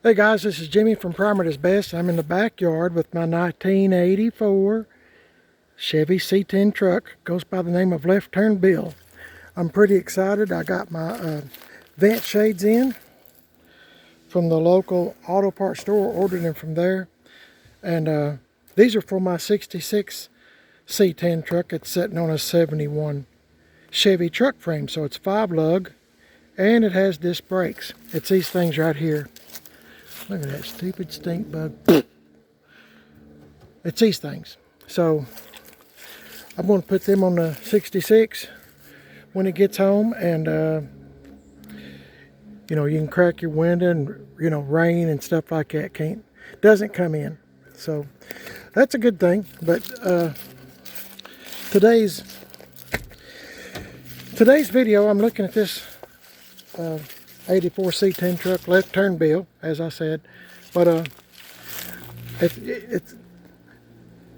Hey guys, this is Jimmy from Primer is Best. I'm in the backyard with my 1984 Chevy C10 truck. Goes by the name of Left Turn Bill. I'm pretty excited. I got my vent shades in from the local auto parts store. Ordered them from there. And these are for my 66 C10 truck. It's sitting on a 71 Chevy truck frame. So it's 5 lug and it has disc brakes. It's these things right here. Look at that stupid stink bug. It's these things. So I'm going to put them on the 66 when it gets home, and you know, you can crack your window and, you know, rain and stuff like that doesn't come in. So that's a good thing. But today's video, I'm looking at this 84 C10 truck, left turn bill, as I said. But it's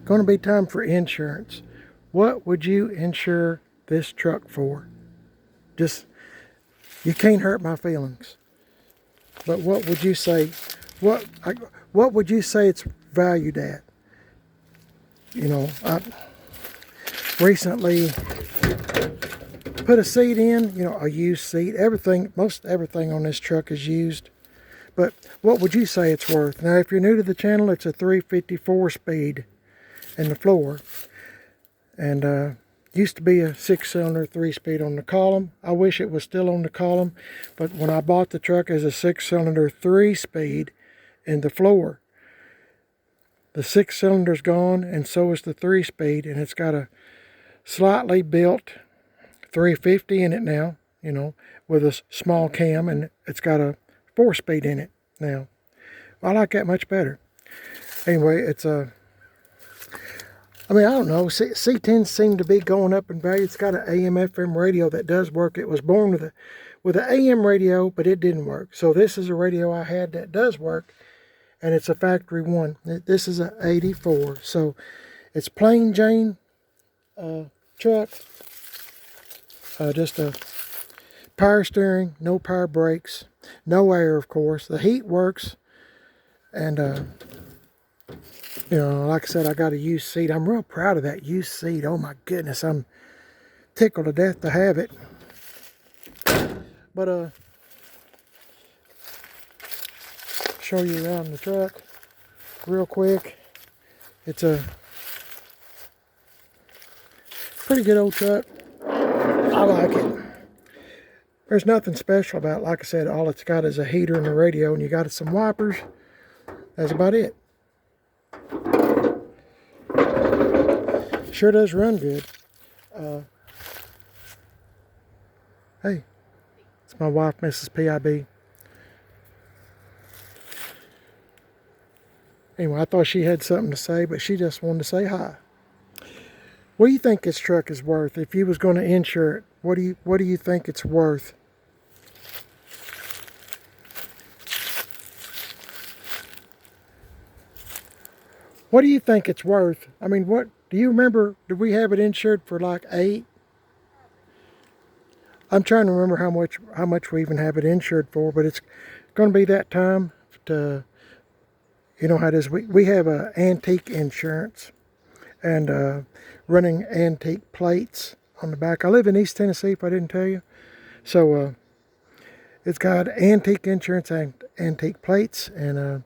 going to be time for insurance. What would you insure this truck for? Just, you can't hurt my feelings. But what would you say? What would you say it's valued at? You know, I recently put a seat in, you know, a used seat. Most everything on this truck is used. But what would you say it's worth? Now, if you're new to the channel, it's a 354 speed in the floor. And used to be a 6-cylinder 3-speed on the column. I wish it was still on the column. But when I bought the truck as a 6-cylinder 3-speed in the floor, the 6-cylinder's gone, and so is the 3-speed. And it's got a slightly built 350 in it now, you know, with a small cam, and it's got a 4-speed in it now. I like that much better. Anyway, it's a, I mean, I don't know, C10s seem to be going up in value. It's got an AM/FM radio that does work. It was born with an AM radio, but it didn't work. So this is a radio I had that does work, and it's a factory one. This is an 84, so it's plain Jane truck. Just a power steering, no power brakes, no air, of course. The heat works, and you know, like I said, I got a used seat. I'm real proud of that used seat. Oh my goodness, I'm tickled to death to have it. But show you around the truck real quick. It's a pretty good old truck. I like it. There's nothing special about it. Like I said, all it's got is a heater and a radio, and you got some wipers. That's about it. Sure does run good. Hey, it's my wife, Mrs. PIB. Anyway, I thought she had something to say, but she just wanted to say hi. What do you think this truck is worth? If you was going to insure it, what do you think it's worth? What do you think it's worth? I mean, what do you remember? Did we have it insured for like 8? I'm trying to remember how much we even have it insured for, but it's going to be that time to, you know how it is. We have a antique insurance, and running antique plates on the back. I live in East Tennessee, if I didn't tell you. So it's got antique insurance and antique plates, and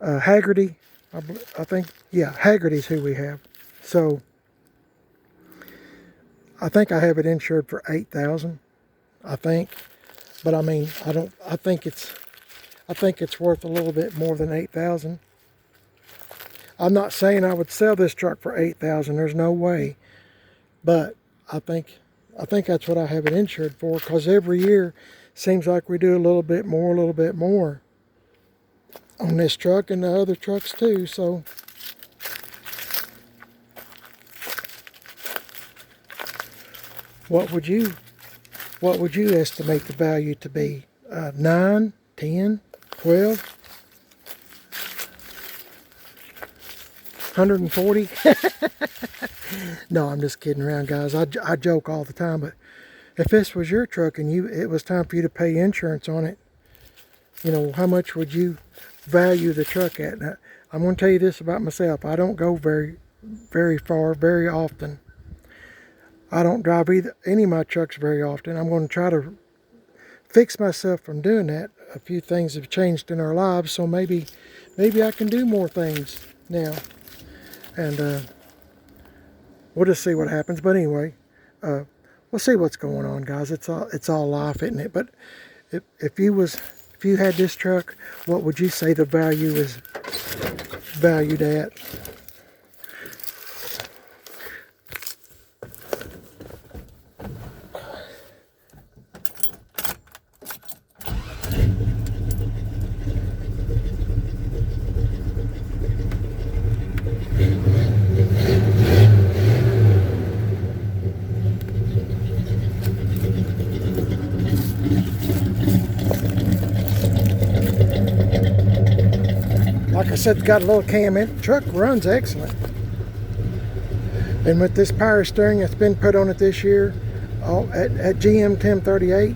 Haggerty, I think, yeah, Haggerty's who we have. So I think I have it insured for $8,000, I think. But I mean, I think it's worth a little bit more than $8,000. I'm not saying I would sell this truck for $8,000. There's no way. But I think that's what I have it insured for, because every year seems like we do a little bit more on this truck and the other trucks too. So what would you estimate the value to be? 9, 10, 12? 140? No, I'm just kidding around, guys. I joke all the time, but if this was your truck and it was time for you to pay insurance on it, You know, how much would you value the truck at? Now, I'm going to tell you this about myself. I don't go very far, very often. I don't drive any of my trucks very often. I'm going to try to fix myself from doing that. A few things have changed in our lives, so maybe I can do more things now. And we'll just see what happens. But anyway, we'll see what's going on, guys. It's all life, isn't it? But if you had this truck, what would you say the value is valued at? Like I said, it's got a little cam in. The truck runs excellent. And with this power steering that's been put on it this year at GM 1038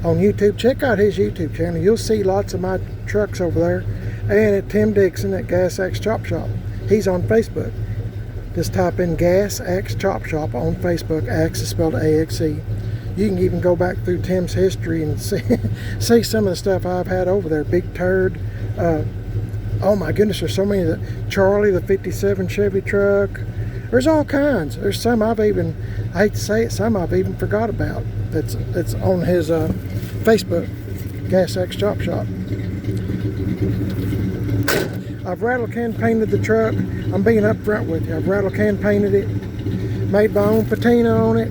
on YouTube, check out his YouTube channel. You'll see lots of my trucks over there. And at Tim Dixon at Gas Axe Chop Shop. He's on Facebook. Just type in Gas Axe Chop Shop on Facebook. Axe is spelled AXE. You can even go back through Tim's history and see some of the stuff I've had over there. Big Turd. Oh my goodness, there's so many. Charlie, the 57 Chevy truck. There's all kinds. There's some I hate to say it, some I've even forgot about. That's on his Facebook, Gas Axe Chop Shop. I've rattle can painted the truck. I'm being upfront with you. I've rattle can painted it, made my own patina on it,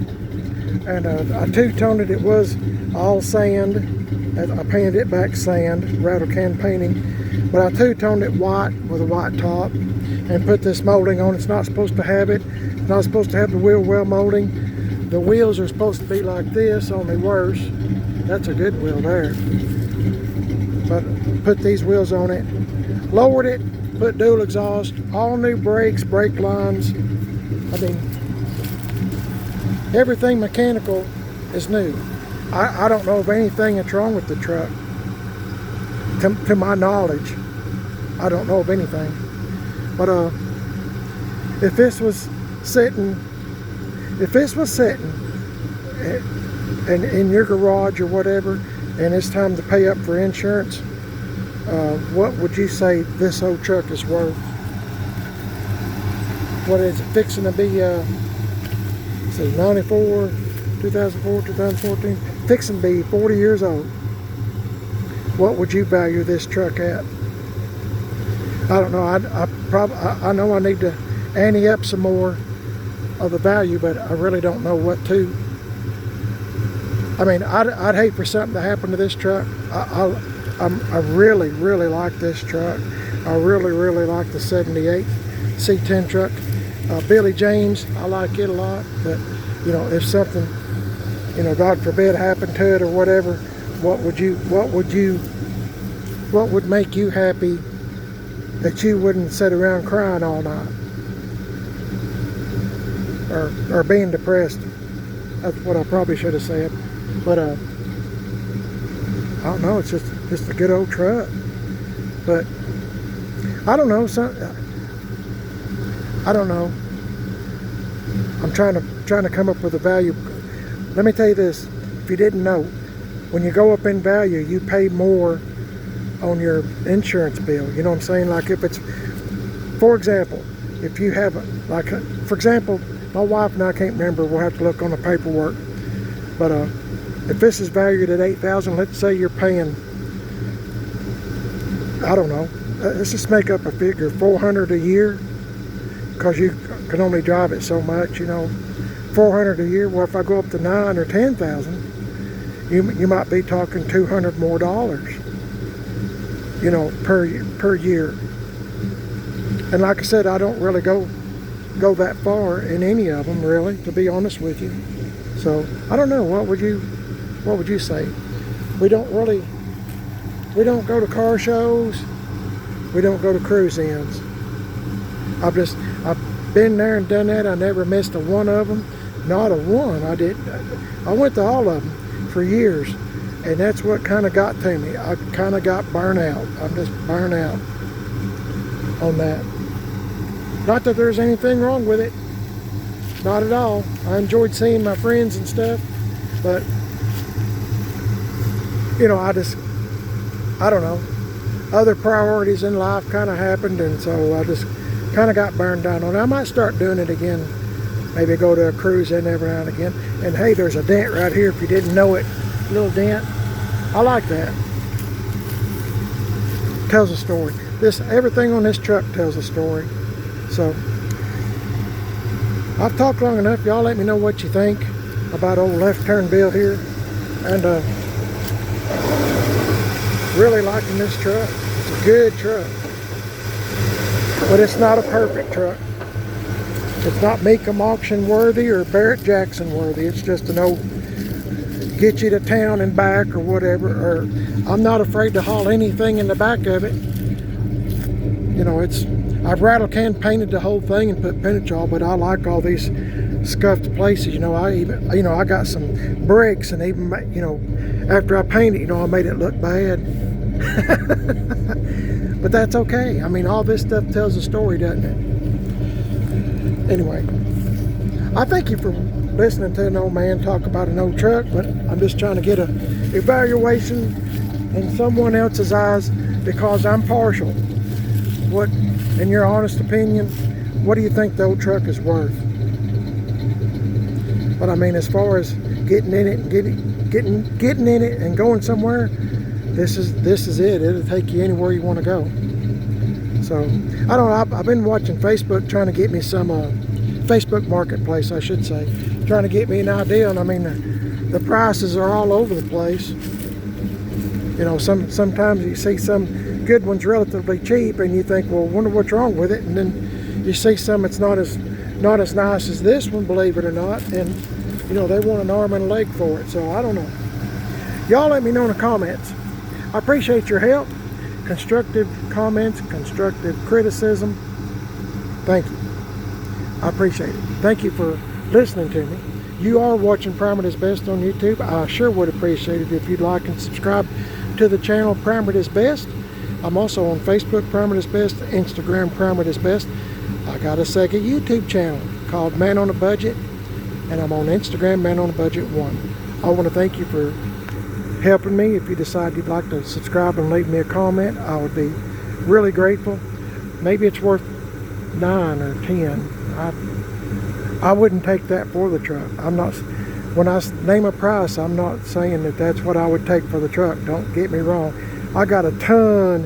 and I two-toned it. It was all sand. I painted it back sand, rattle can painting. But I two-toned it white with a white top and put this molding on. It's not supposed to have it. It's not supposed to have the wheel well molding. The wheels are supposed to be like this, only worse. That's a good wheel there. But put these wheels on it. Lowered it, put dual exhaust, all new brakes, brake lines. I mean, everything mechanical is new. I don't know of anything that's wrong with the truck. To my knowledge, I don't know of anything. But if this was sitting in your garage or whatever, and it's time to pay up for insurance, what would you say this old truck is worth? What is it fixing to be? Say 94, 2004, 2014, fixing to be 40 years old. What would you value this truck at? I don't know. I know I need to ante up some more of the value, but I really don't know what to. I mean, I'd hate for something to happen to this truck. I really like this truck. I really like the 78 C10 truck. Billy James, I like it a lot, but you know, if something, you know, God forbid, happened to it or whatever, what would make you happy that you wouldn't sit around crying all night or being depressed? That's what I probably should have said. But I don't know. It's just a good old truck. But I don't know. I don't know. I'm trying to come up with a value. Let me tell you this. If you didn't know, when you go up in value, you pay more on your insurance bill. You know what I'm saying? Like if it's, for example, if you have, for example, my wife and I can't remember. We'll have to look on the paperwork. But if this is valued at $8,000, let's say you're paying, I don't know, let's just make up a figure, $400 a year, because you can only drive it so much, you know. $400 a year. Well, if I go up to $9,000 or $10,000, you might be talking $200 more, you know, per year. And like I said, I don't really go that far in any of them, really, to be honest with you. So I don't know. What would you say? We don't go to car shows. We don't go to cruise-ins. I've been there and done that. I never missed a one of them. Not a one. I went to all of them for years. And that's what kind of got to me. I kind of got burnt out. I'm just burnt out on that. Not that there's anything wrong with it. Not at all. I enjoyed seeing my friends and stuff. But, you know, I don't know. Other priorities in life kind of happened. And so I just kind of got burned down on it. I might start doing it again. Maybe go to a cruise in every now and again. And hey, there's a dent right here if you didn't know it. Little dent. I like that. Tells a story. Everything on this truck tells a story. So I've talked long enough. Y'all let me know what you think about old Left Turn Bill here. And really liking this truck. It's a good truck. But it's not a perfect truck. It's not Mecum auction worthy or Barrett Jackson worthy. It's just an old get you to town and back or whatever. Or I'm not afraid to haul anything in the back of it. You know, I've rattle can painted the whole thing and put Pinachol, but I like all these scuffed places. You know, I got some bricks, and even, you know, after I painted, you know, I made it look bad. But that's okay. I mean, all this stuff tells a story, doesn't it? Anyway, I thank you for listening to an old man talk about an old truck, but I'm just trying to get a evaluation in someone else's eyes because I'm partial. What, in your honest opinion, what do you think the old truck is worth? But I mean, as far as getting in it and getting in it and going somewhere, this is it. It'll take you anywhere you want to go. So I don't know. I've been watching Facebook, trying to get me some Facebook Marketplace, I should say, trying to get me an idea. And I mean, the prices are all over the place. You know, sometimes you see some good ones relatively cheap, and you think, well, wonder what's wrong with it. And then you see some that's not as nice as this one, believe it or not. And you know, they want an arm and a leg for it. So I don't know. Y'all let me know in the comments. I appreciate your help, constructive comments, constructive criticism. Thank you. I appreciate it. Thank you for listening to me. You are watching Primer Is Best on YouTube. I sure would appreciate it if you'd like and subscribe to the channel Primer Is Best. I'm also on Facebook, Primer Is Best, Instagram, Primer Is Best. I got a second YouTube channel called Man on a Budget, and I'm on Instagram, Man on a Budget 1. I want to thank you for helping me. If you decide you'd like to subscribe and leave me a comment, I would be really grateful. Maybe it's worth 9 or 10. I wouldn't take that for the truck. I'm not, when I name a price, I'm not saying that that's what I would take for the truck. Don't get me wrong. I got a ton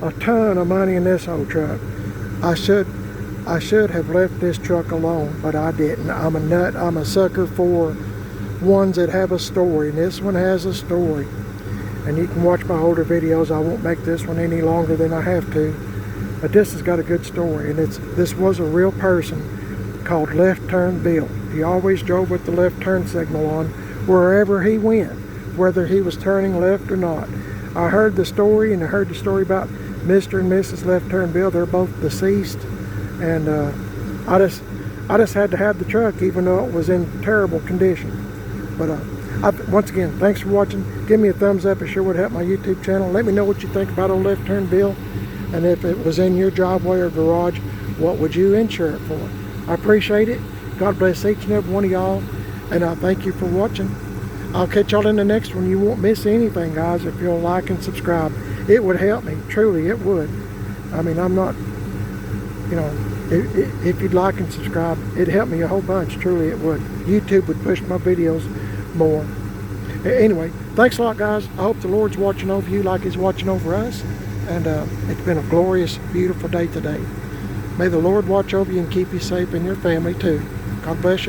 of money in this old truck. I should have left this truck alone, but I didn't. I'm a nut. I'm a sucker for ones that have a story, and this one has a story. And you can watch my older videos. I won't make this one any longer than I have to, but this has got a good story. And this was a real person called Left Turn Bill. He always drove with the left turn signal on wherever he went, whether he was turning left or not. I heard the story, and I heard the story about Mr. and Mrs. Left Turn Bill. They're both deceased, and I just had to have the truck, even though it was in terrible condition. But once again, thanks for watching. Give me a thumbs up. It sure would help my YouTube channel. Let me know what you think about old Left Turn Bill, and if it was in your driveway or garage, what would you insure it for? I appreciate it. God bless each and every one of y'all, and I thank you for watching. I'll catch y'all in the next one. You won't miss anything, guys, if you'll like and subscribe. It would help me. Truly, it would. I mean, I'm not, you know, if you'd like and subscribe, it'd help me a whole bunch. Truly, it would. YouTube would push my videos more. Anyway, thanks a lot, guys. I hope the Lord's watching over you like He's watching over us. And it's been a glorious, beautiful day today. May the Lord watch over you and keep you safe and your family, too. God bless you.